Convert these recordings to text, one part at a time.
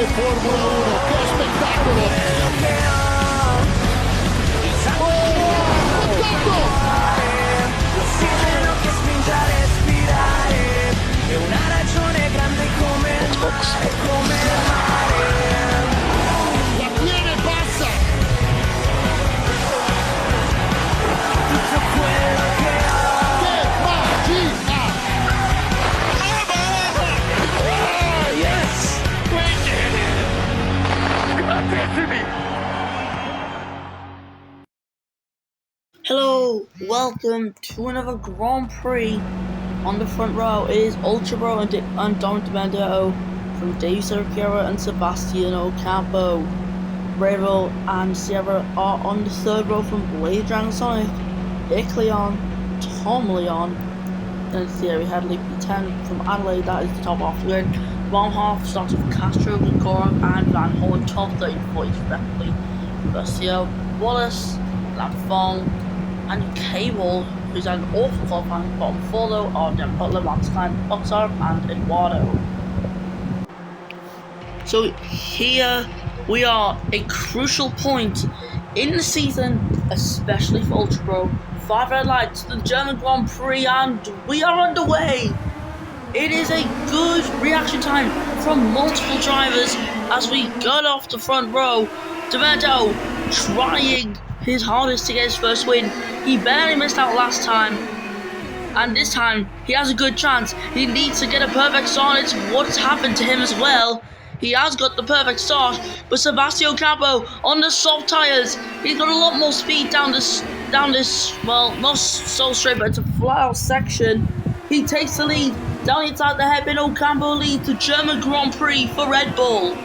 Formula 1, che spettacolo! L'ossigeno che spinge a respirare è una ragione grande come il mare, come il mare. La tiene bassa! Tutto quello che ho. Che magia! Yes! We did it! Grandissimi! Hello, welcome to another Grand Prix. On the front row is Ultra Bro and Dom Demento from Dave Cerqueira and Sebastiano Campo. Bravo and Sierra are on the third row from Blade Dragon Sonic, Icleon, Tom Leon, then Thierry Headley P10 from Adelaide, that is the top half of the grid. Bottom half starts with Castro, Gregorov and Van Horn, top 30 points respectively. Garcia, Wallace, Lafong, and Cable, who's had an awful qualifying. Bottom four though are Dan Butler, Max Klein, Oxar, and Eduardo. So here we are, a crucial point in the season, especially for Ultra Pro. 5 red lights, the German Grand Prix, and we are underway. It is a good reaction time from multiple drivers as we got off the front row. Demento trying his hardest to get his first win. He barely missed out last time, and this time he has a good chance. He needs to get a perfect start. It's what's happened to him as well. He has got the perfect start, but Sebastiano Campo on the soft tires, he's got a lot more speed down this, well, not so straight, but it's a flat out section. He takes the lead down inside the hairpin. Ocampo leads the German Grand Prix for Red Bull.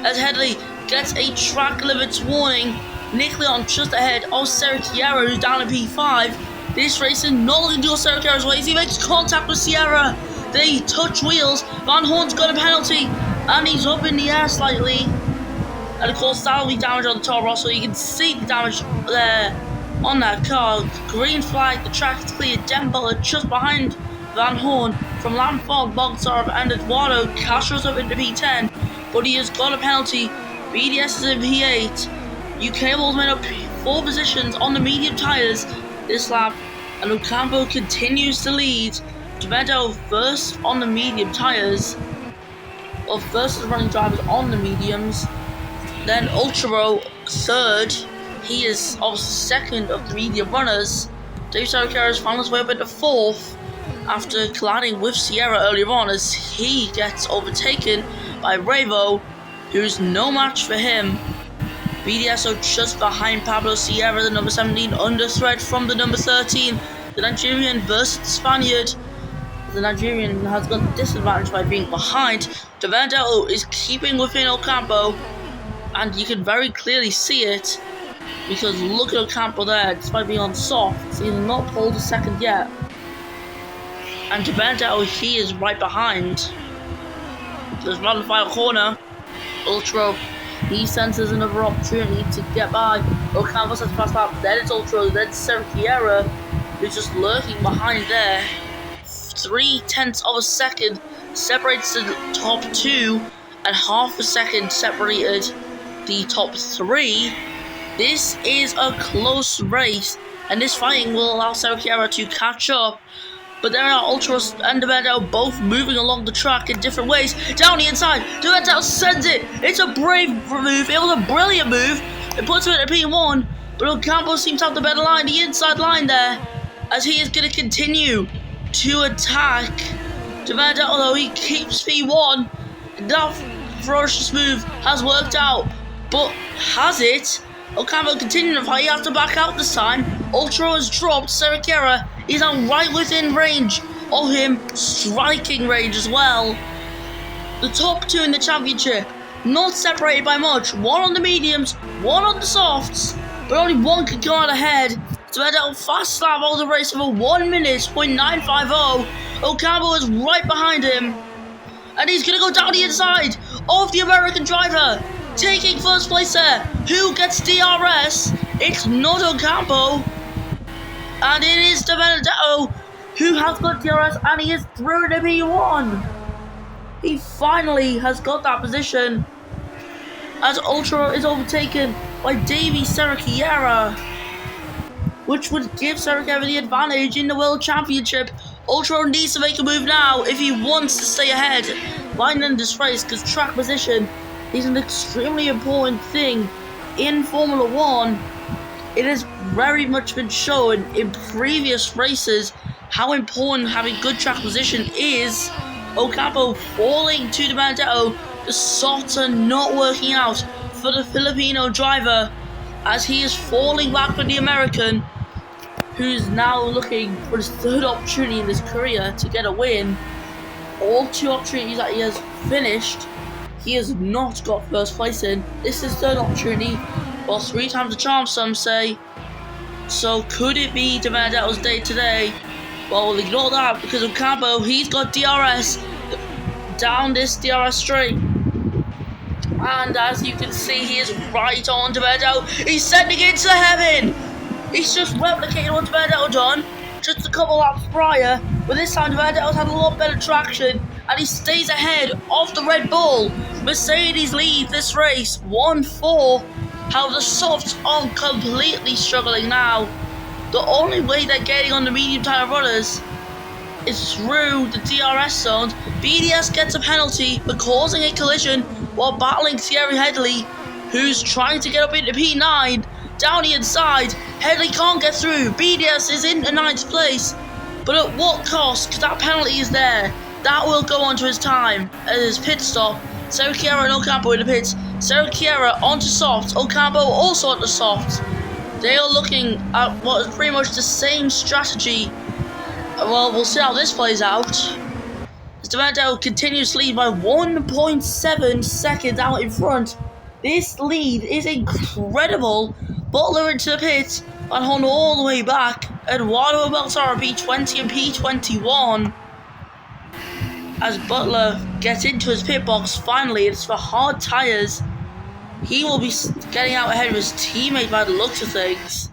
As Headley gets a track limits warning, Nick Leon just ahead of Cerqueira, who's down in P5. This race is not looking to go Cerqueira's way as he makes contact with Sierra. They touch wheels. Van Horn's got a penalty, and he's up in the air slightly. And of course, that'll be damage on the top row, so you can see the damage there on that car. Green flag, the track is clear. Dan Butler just behind Van Horn from Lamfog, Bogsarv, and Eduardo. Castro's up into P10, but he has got a penalty. BDS is in P8. UK Bulls made up 4 positions on the medium tyres this lap, and Ocampo continues to lead. Demento first on the medium tyres, well, first is running drivers on the mediums, then Ultra third. He is obviously second of the medium runners. Dave Cerqueira has found his way up into 4th after colliding with Sierra earlier on as he gets overtaken by Bravo, who's no match for him. BDSO just behind Pablo Sierra, the number 17, under threat from the number 13. The Nigerian versus the Spaniard. The Nigerian has got the disadvantage by being behind. Demento is keeping within Ocampo, and you can very clearly see it because look at Ocampo there, despite being on soft, he's not pulled a second yet. And Demento, he is right behind. There's one final corner. Ultra, he senses another opportunity to get by. Ocampo says fast lap, then it's Ultra, then Cerqueira, who's just lurking behind there. 0.3 of a second separates the top 2, and half a second separated the top 3. This is a close race, and this fighting will allow Cerqueira to catch up. But there are Ultra and Demento both moving along the track in different ways. Down the inside, Demento sends it. It's a brave move. It was a brilliant move. It puts him at P1, but Ocampo seems to have the better line, the inside line there, as he is going to continue to attack Demento, although he keeps P1. That ferocious move has worked out, but has it? Ocampo continuing to fight. He has to back out this time. Ultra has dropped. Cerqueira is now right within range of him, striking range as well. The top 2 in the championship, not separated by much. 1 on the mediums, 1 on the softs, but only 1 can go out ahead. Demento fast lap of the race of a 1 minute, 0.950. Ocampo is right behind him, and he's gonna go down the inside of the American driver, taking first place there. Who gets DRS? It's not Ocampo, and it is Demento who has got DRS, and he is through to P1. He finally has got that position as Ultra is overtaken by Davey Serrachiera, which would give Serrachiera the advantage in the World Championship. Ultra needs to make a move now if he wants to stay ahead by the end of this race, because track position is an extremely important thing in Formula One. It has very much been shown in previous races how important having good track position is. Ocampo falling to the Benedetto. The softs are not working out for the Filipino driver as he is falling back with the American, who's now looking for his third opportunity in his career to get a win. All 2 opportunities that he has finished, he has not got first place in. This is his third opportunity. Well, 3 times the charm, some say. So could it be De Benedetto's day today? Well, we'll ignore that because Ocampo, he's got DRS down this DRS straight. And as you can see, he is right on De Benedetto. He's sending it to heaven. He's just replicated what De Benedetto done just a couple laps prior. But this time, De Benedetto's had a lot better traction. And he stays ahead of the Red Bull. Mercedes lead this race 1-4. How the softs are completely struggling now. The only way they're getting on the medium tire runners is through the DRS zones. BDS gets a penalty for causing a collision while battling Thierry Headley, who's trying to get up into P9. Down the inside, Headley can't get through. BDS is in the 9th place, but at what cost? Because that penalty is there. That will go onto his time at his pit stop. Serrachiera and Ocampo in the pits. Serrachiera onto softs. Ocampo also onto softs. They are looking at what is pretty much the same strategy. Well, we'll see how this plays out. As De Benedetto continues to lead by 1.7 seconds out in front. This lead is incredible. Butler into the pits and Honda all the way back. Eduardo Baltara P20 and P21. As Butler gets into his pit box, finally, it's for hard tyres. He will be getting out ahead of his teammate by the looks of things.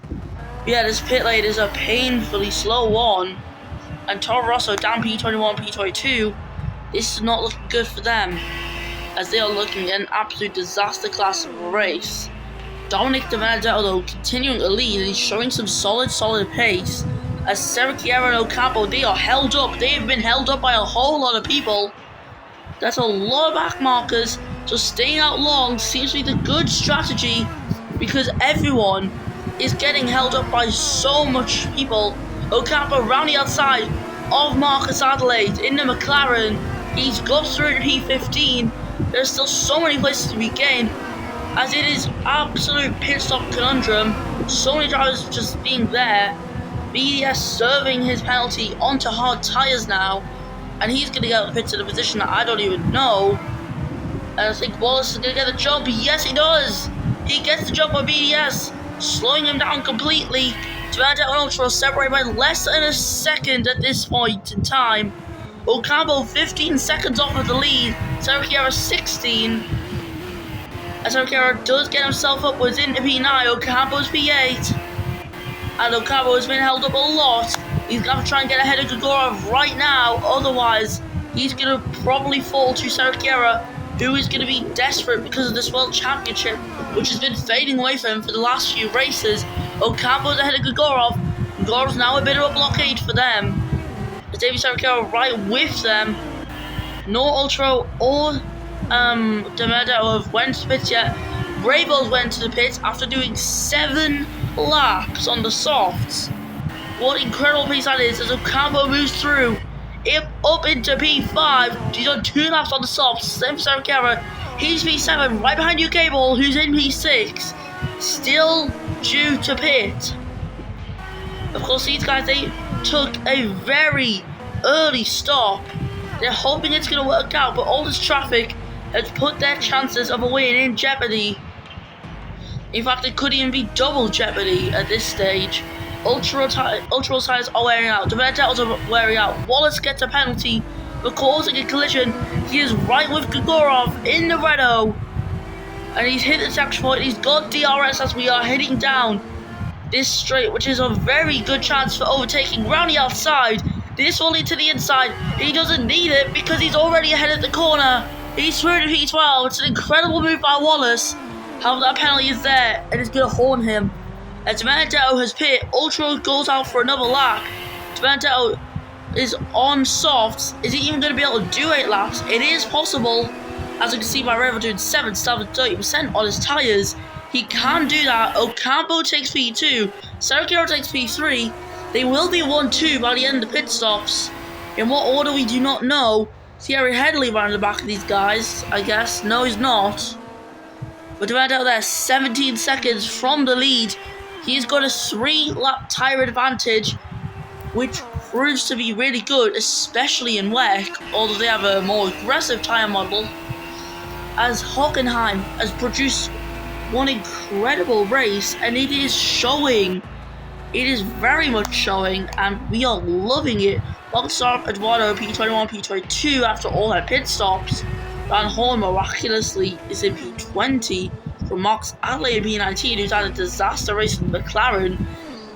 But yeah, this pit lane is a painfully slow one. And Toro Rosso down P21, P22. This is not looking good for them, as they are looking at an absolute disaster class of a race. Dominic De Benedetto, though, continuing to lead, and he's showing some solid pace. As Serrachiera and Ocampo, they are held up. They have been held up by a whole lot of people. That's a lot of back markers. So staying out long seems to be the good strategy, because everyone is getting held up by so much people. Ocampo round the outside of Marcus Adelaide in the McLaren. He's got through to P15. There's still so many places to be gained, as it is absolute pit stop conundrum. So many drivers just being there. BDS serving his penalty onto hard tyres now, and he's going to get out of the pits in a position that I don't even know. And I think Wallace is going to get the jump. Yes, he does. He gets the jump on BDS, slowing him down completely. De Benedetto and Ultra separated by less than a second at this point in time. Ocampo 15 seconds off of the lead. Serrachiera 16. As Serrachiera does get himself upwards into P9, Ocampo's P8. And Ocampo has been held up a lot. He's going to try and get ahead of Gregorov right now. Otherwise, he's going to probably fall to Serrachiera, who is going to be desperate because of this World Championship, which has been fading away from him for the last few races. Ocampo's ahead of Gregorov. Gregorov's now a bit of a blockade for them. As Davey Serrachiera right with them. No Ultra or De Benedetto have went to the pits yet. Brabos went to the pits after doing 7 laps on the softs. What incredible pace that is as Ocampo moves through up into P5. He's done 2 laps on the softs. Same for Serrachiera. He's P7 right behind UK Ball, who's in P6. Still due to pit. Of course, these guys, they took a very early stop. They're hoping it's going to work out, but all this traffic has put their chances of a win in jeopardy. In fact, it could even be double jeopardy at this stage. Ultra tires are wearing out. De Benedetto's are wearing out. Wallace gets a penalty for causing a collision. He is right with Gregorov in the Renault. And he's hit the section point. He's got DRS as we are heading down this straight, which is a very good chance for overtaking round the outside. This will lead to the inside. He doesn't need it because he's already ahead of the corner. He's through to P12. It's an incredible move by Wallace. However, that penalty is there and it's going to horn him. As Benedetto has pit, Ultra goes out for another lap. Benedetto is on softs. Is he even going to be able to do 8 laps? It is possible. As you can see by Revo doing 30% on his tyres. He can do that. Ocampo takes P2. Sergio takes P3. They will be 1-2 by the end of the pit stops. In what order we do not know. Thierry Headley around the back of these guys, I guess. No, he's not. But Benedetto there, 17 seconds from the lead. He's got a 3-lap tyre advantage, which proves to be really good, especially in WEC, although they have a more aggressive tyre model. As Hockenheim has produced one incredible race, and it is showing. It is very much showing, and we are loving it. Boxstar Eduardo P21, P22 after all her pit stops. Van Horn miraculously is in P20 from Max Adley in P19, who's had a disaster race in McLaren.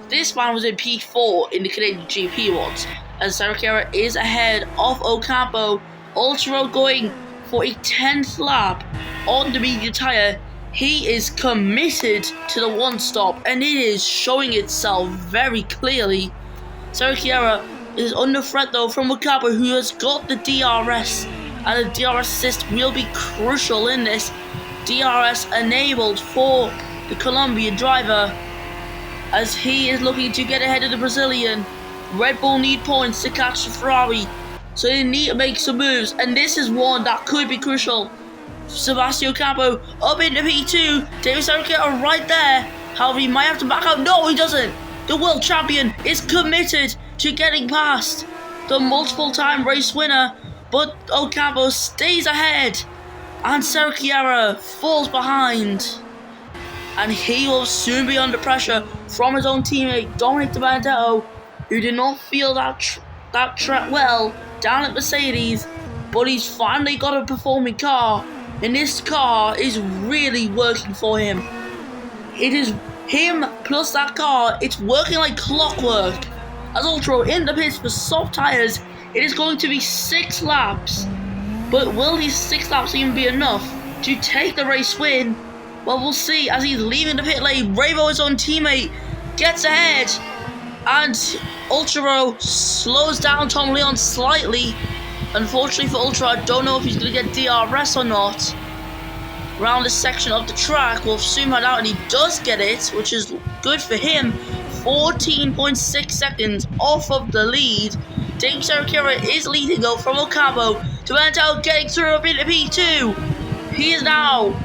This man was in P4 in the Canadian GP once, and Sergio is ahead of Ocampo. Ultra going for a 10th lap on the medium tyre. He is committed to the one stop, and it is showing itself very clearly. Sergio is under threat though from Ocampo, who has got the DRS, and the DRS assist will be crucial in this. DRS enabled for the Colombian driver as he is looking to get ahead of the Brazilian. Red Bull need points to catch the Ferrari, so they need to make some moves, and this is one that could be crucial. Sebastian Ocampo up into P2. David Sergio right there. However, he might have to back out. No, he doesn't. The world champion is committed to getting past the multiple-time race winner, but Ocampo stays ahead, and Sergio falls behind. And he will soon be under pressure from his own teammate Dominic Di Benedetto, who did not feel that threat well down at Mercedes, but he's finally got a performing car, and this car is really working for him. It is him plus that car, it's working like clockwork. As Ultra in the pits for soft tyres, it is going to be 6 laps. But will these 6 laps even be enough to take the race win? Well, we'll see. As he's leaving the pit lane, Revo, his own teammate, gets ahead, and Ultra slows down Tom Leon slightly. Unfortunately for Ultra, I don't know if he's going to get DRS or not around this section of the track. We'll soon find out, and he does get it, which is good for him. 14.6 seconds off of the lead. Dave Sergio is leading though from Ocampo. Di Benedetto getting through up into P2. He is now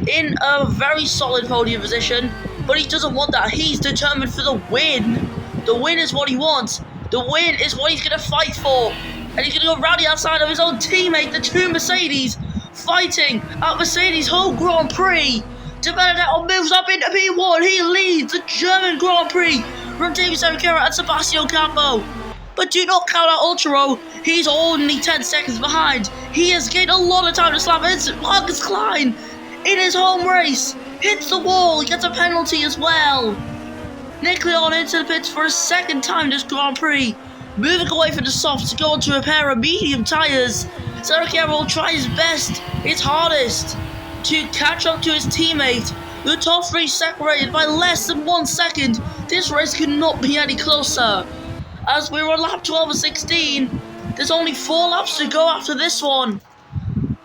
in a very solid podium position, but he doesn't want that. He's determined for the win. The win is what he wants. The win is what he's going to fight for. And he's going to go round the outside of his own teammate, the 2 Mercedes, fighting at Mercedes home Grand Prix. Di Benedetto moves up into P1. He leads the German Grand Prix from David Sergio and Sebastian Ocampo. But do not count out Ultra. He's only 10 seconds behind. He has gained a lot of time to slap. It's Marcus Klein in his home race. Hits the wall. He gets a penalty as well. Nick Leon into the pits for a second time this Grand Prix. Moving away from the softs to go onto a pair of medium tyres. Sergio will try his best, his hardest, to catch up to his teammate. The top 3 separated by less than 1 second. This race could not be any closer. As we're on lap 12 of 16, there's only 4 laps to go after this one.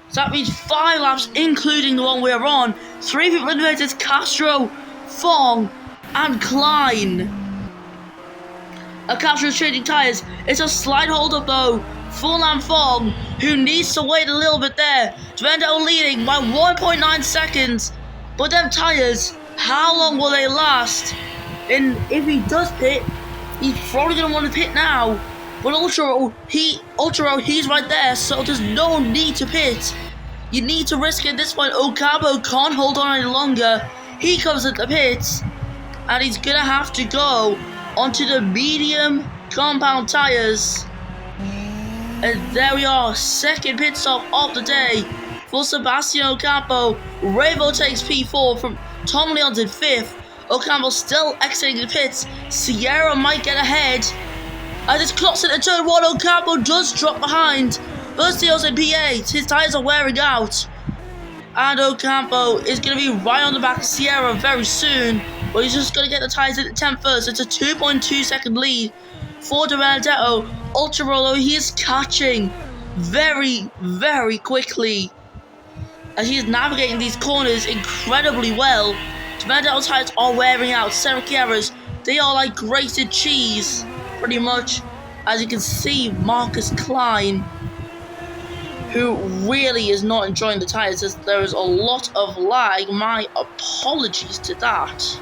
So that means 5 laps, including the one we're on. 3 people in the race, it's Castro, Fong, and Klein. Castro's changing tyres. It's a slight hold up though. Full-on Fong, who needs to wait a little bit there. Di Benedetto leading by 1.9 seconds. But them tyres, how long will they last? And if he does pit, he's probably going to want to pit now. But Ultra, he's right there, so there's no need to pit. You need to risk it at this point. Ocampo can't hold on any longer. He comes at the pits, and he's going to have to go onto the medium compound tyres. And there we are, second pit stop of the day for Sebastian Ocampo. Revo takes P4 from Tom Leon's in 5th. Ocampo still exiting the pits. Sierra might get ahead. As it's crossing into turn 1, Ocampo does drop behind. Versio's in P8, his tyres are wearing out. And Ocampo is going to be right on the back of Sierra very soon. But he's just going to get the tyres at the 10th first. It's a 2.2 second lead for Di Benedetto. Ultra Rolo, he is catching very, very quickly. As he is navigating these corners incredibly well. Di Benedetto's tyres are wearing out. Serrachiera's, they are like grated cheese, pretty much. As you can see, Marcus Klein, who really is not enjoying the tyres as there is a lot of lag. My apologies to that.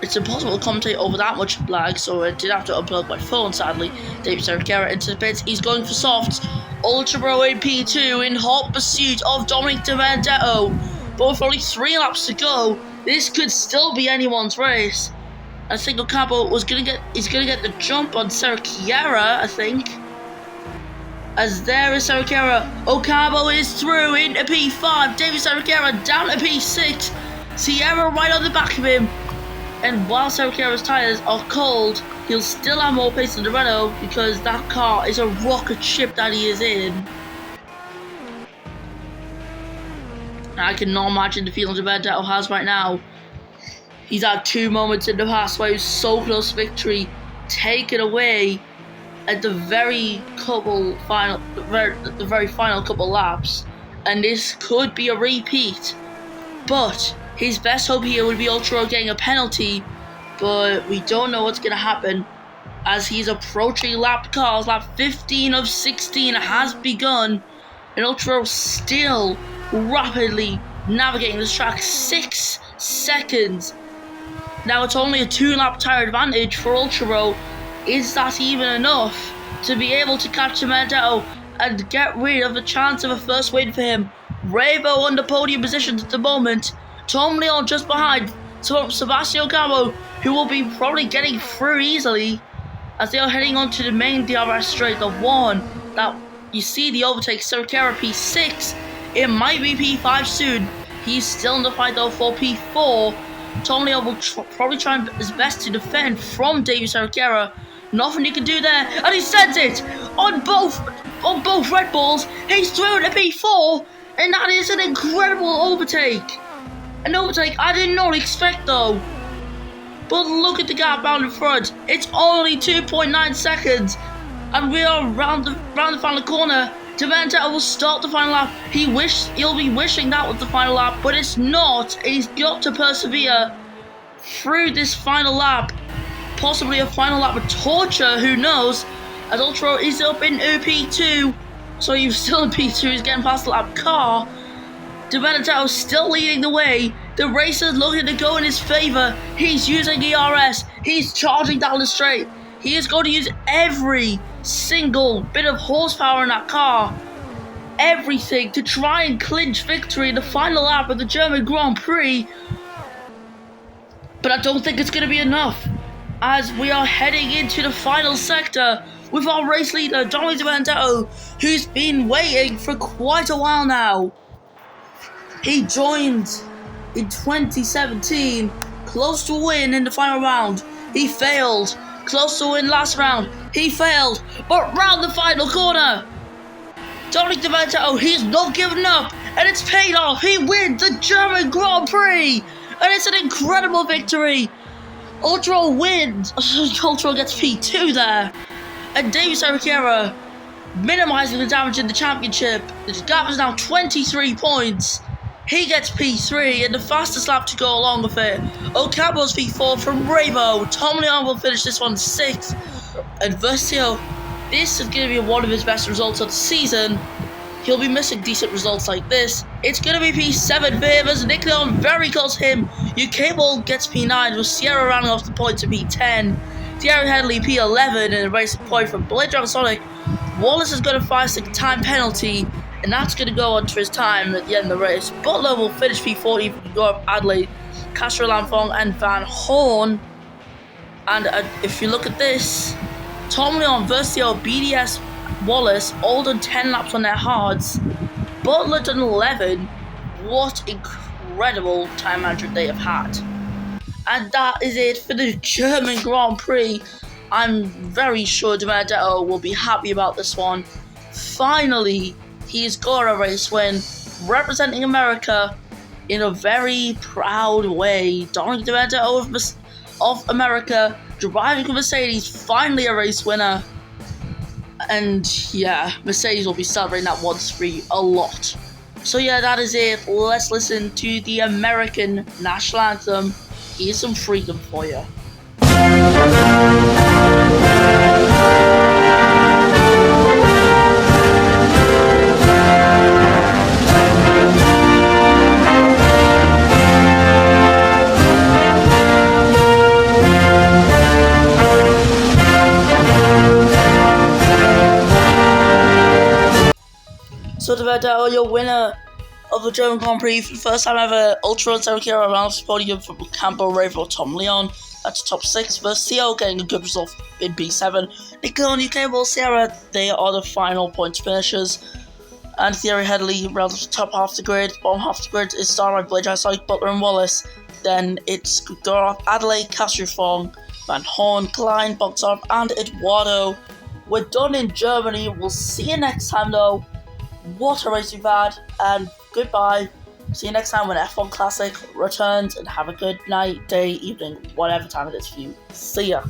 It's impossible to commentate over that much lag, so I did have to unplug my phone, sadly. David Serrachiera into the pits. He's going for softs. Ultra Pro in P2 in hot pursuit of Dominic Di Benedetto. But with only 3 laps to go, this could still be anyone's race. I think Ocampo is gonna get the jump on Serrachiera, I think. As there is Serrachiera, Ocampo is through into P5. David Serrachiera down to P6. Sierra right on the back of him. And while Serrachiera's tyres are cold, he'll still have more pace than the Renault because that car is a rocket ship that he is in. I cannot imagine the feelings Di Benedetto has right now. He's had 2 moments in the past where he was so close to victory, taken away at the very final couple laps, and this could be a repeat. But his best hope here would be Ultra getting a penalty, but we don't know what's going to happen as he's approaching lap 15 of 16 has begun, and Ultra still rapidly navigating this track. 6 seconds. Now it's only a 2-lap tyre advantage for Ultra. Is that even enough to be able to catch Di Benedetto and get rid of the chance of a first win for him? Rabo under podium positions at the moment. Tom Leon just behind Sebastian Ocampo, who will be probably getting through easily as they are heading onto the main DRS straight, the one that you see the overtake. Serrachiera P6, it might be P5 soon. He's still in the fight though for P4. Tom Leon will probably try his best to defend from David Serrachiera. Nothing he can do there, and he sends it on both Red Bulls. He's through to P4, and that is an incredible overtake. An overtake I did not expect though. But look at the gap out in front. It's only 2.9 seconds, and we are round the final corner. Di Benedetto will start the final lap. He'll be wishing that was the final lap, but it's not. He's got to persevere through this final lap. Possibly a final lap of torture, who knows? As Ultra is up in P2, so he's still in P2, he's getting past the lap car. Di Benedetto still leading the way. The race is looking to go in his favour. He's using ERS. He's charging down the straight. He is going to use every single bit of horsepower in that car. Everything to try and clinch victory in the final lap of the German Grand Prix. But I don't think it's going to be enough, as we are heading into the final sector with our race leader, Dominic Di Benedetto, who's been waiting for quite a while now. He joined in 2017, close to a win in the final round. He failed. Close to win last round. He failed. But round the final corner, Dominic Di Benedetto, he's not given up, and it's paid off. He wins the German Grand Prix, and it's an incredible victory. Ultra wins. Ultra gets P2 there, and David Serrachiera minimizing the damage in the championship. The gap is now 23 points. He gets P3 and the fastest lap to go along with it. Ocampo's P4 from Rabo. Tom Leon will finish this one 6th. And Versio, this is going to be one of his best results of the season. He'll be missing decent results like this. It's going to be P7 for him as Nick Leon very close to him. UK Ball gets P9 with Sierra rounding off the point to P10. Thierry Henley P11 and a racing point from Blade Driver Sonic. Wallace is going to find a time penalty, and that's going to go on to his time at the end of the race. Butler will finish P40 for Gore Adelaide, Castro Lamfong and Van Horn. And if you look at this, Tom Leon, Versio, BDS, Wallace all done 10 laps on their hards. Butler done 11. What incredible time management they have had. And that is it for the German Grand Prix. I'm very sure Benedetto will be happy about this one. Finally, he's got a race win, representing America in a very proud way. Dominic Benedetto of America, driving a Mercedes, finally a race winner. And yeah, Mercedes will be celebrating that 1-3 a lot. So yeah, that is it. Let's listen to the American national anthem. Here's some freedom for you. So Benedetto, your winner of the German Grand Prix for the first time ever, Ultra and Sergio Ramos podium from Campo Ravo Tom Leon. That's top 6 versus Theo getting a good result in B7. Nico and UK Ball Sierra, they are the final points finishers. And Thierry Headley around the top half of the grid. Bottom half of the grid is started by Blade Sonic, Butler and Wallace. Then it's Goroff, Adelaide, Castrofong, Van Horn, Klein, Boxarp and Eduardo. We're done in Germany. We'll see you next time though. What a race we've had, and goodbye. See you next time when F1 Classic returns, and have a good night, day, evening, whatever time it is for you. See ya.